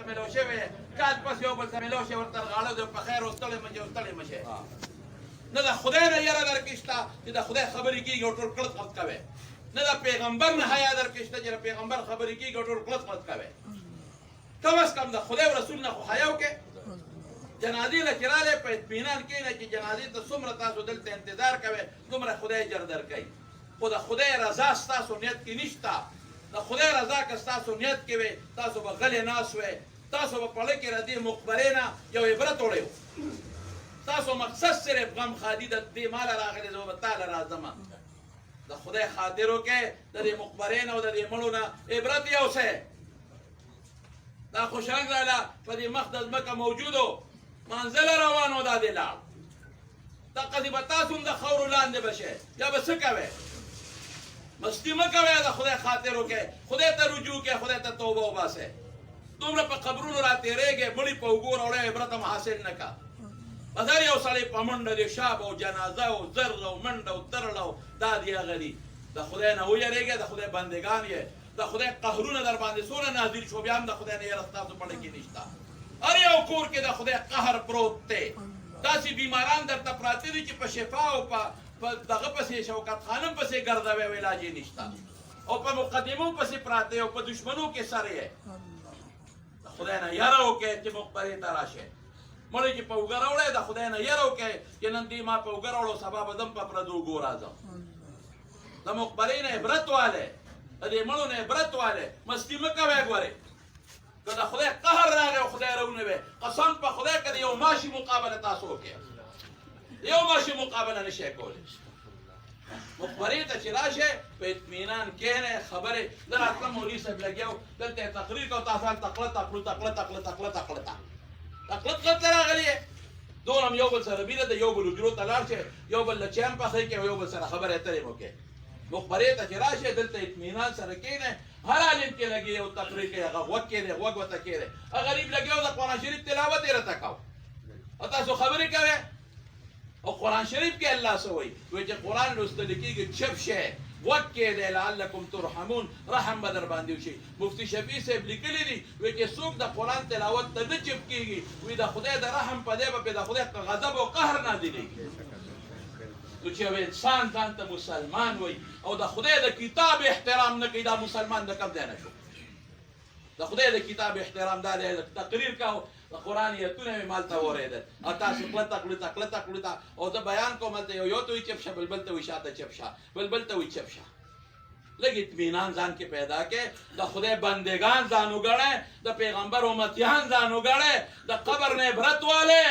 سره ملو شوی کال پس یو بل سره ملو شوی ورته غاړه د په خیر وستلې مشه نه د خدای نه یاره درکې شته چې د خدای خبرې کېږي او ټول کړت قلط کوي نه د پیغمبر نه حیا درکې شته چې د پیغمبر خبرې کېږي او ټول کړت قلط کوي کم از کم د خدای او رسول نه خو حیا وکړې جنازې له چې راغلی په اطمینان کښېنه چې جنازې ته څومره تاسو دلته انتظار کوئ دومره خدای اجر درکوي خو د خدای رضا ستاسو نیت کې نشته د خدای رضا که ستاسو نیت کې وي تاسو به غلې ناست وئ تاسو به په لکې د دې مقبرې نه یو عبرت وړی تاسو مقصد صرف غم خادي د دې ماله راغلی زه به تاله راځم د خدای خاطر وکړئ د دې مقبرې نه او د دې مړو نه عبرت یوسئ دا خوشرنګ راله په دې مخ د ځمکه موجودو منزله روانو دا دې لاړ دقسې به تاسو هم د خاورو لاندې به شئ یا به څه کوئ مستی مه کوئ د خدای خاطر وکړئ خدای ته رجوع کړئ خدای ته توبه وباسئ دومره په قبرونو راتېرېږئ مړي په اوږو راوړئ عبرت هم حاصل نه کا بس هر یو سړی په منډه دی شاب او جنازه او زر او منډه او ترړه او دا دی هغه دي د خدای نه ویرېږئ د خدای بندګان یې د خدای قهرونه در باندې څونه نازل شو بیا هم د خدای نه یره ستاسو په کې نشته هر یو کور کې د خدای قهر پروت دی داسې بیماران درته پراته دي چې په شفا او په دغه پسې شوکت خانم پسې ګرځوي او علاج یې نشته او په مقدمو پسې پراته او په دشمنو کې سر یې د خدای نه یره وکړئ چې مقبرې ته راشئ مړی چې په اوږه راوړی د خدای نه یره وکړئ چې نن دې ما په اوږه راوړو سبا به زم په پردو اوږو راځم د مقبرې نه عبرت والی د دې مړو نه عبرت والی مستي مه کوئ ګورئ که د خدای قهر راغی او خدای راونوی قسم په خدای که د یو ماشي مقابله تاسو وکړئ یو ماشي مقابله نشئ کولی مقبرې ته چې راشئ په اطمینان کښېنئ خبرې زه راتلم مولوي صاحب لګیا و دلته یې تقریر کوو تاسو هلته تقلط راغلی یې دونه هم یو بل سره بیله ده یو بل حجرو ته لاړ شئ یو بل له چایم پخی کړئ او یو بل سره خبرې اترې مو کوئ مقبرې ته چې راشئ دلته اطمینان سره کښېنئ هر عالم کې لګي او تقریر کوي هغه غوږ کېدی غوږ ورته کېدی هغه غریب لګیا و د قرآن شریف تلاوت یې راته کو او تاسو خبرې کوئ او قرآن شریف کې الله څه وایي وایي چې قرآن لوستل کېږي چپ شئ غوږ کېدی لعلکم ترحمون رحم به در باندې وشي مفتي شفیع صاحب لیکلي دي وایي چې څوک د قرآن تلاوت ته نه چپ کېږي وایي د خدای د رحم په دی به پرې د خدای غضب او قهر نازلېږي نو چې یو انسان ځان ته مسلمان وایي او د خدای د کتاب احترام نه کوي دا مسلمان د کوم ځای نه شو د خدای د کتاب احترام دا دی تقریر کوو د قرآن ایتونه مې مالته واورېدل او تاسو کلته او زه بیان کوم هلته یو ته وایي چپ شه بلبل ته وایي شاته چپ شه بلبل ته وایي چپ شه لږ اطمینان ځان کې پیدا کړئ د خدای بندگان ځان وګڼئ د پیغمبر امتیان ځان وګڼئ د قبر نه عبرت والئ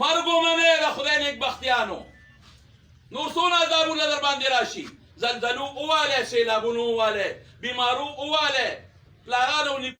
مرګ ومنئ د خدای نیکبختیانو نور څونه عذابونه در باندې راشي زلزلو ووالئ سیلابونو ووالئ بیمارو ووالئ پلارانو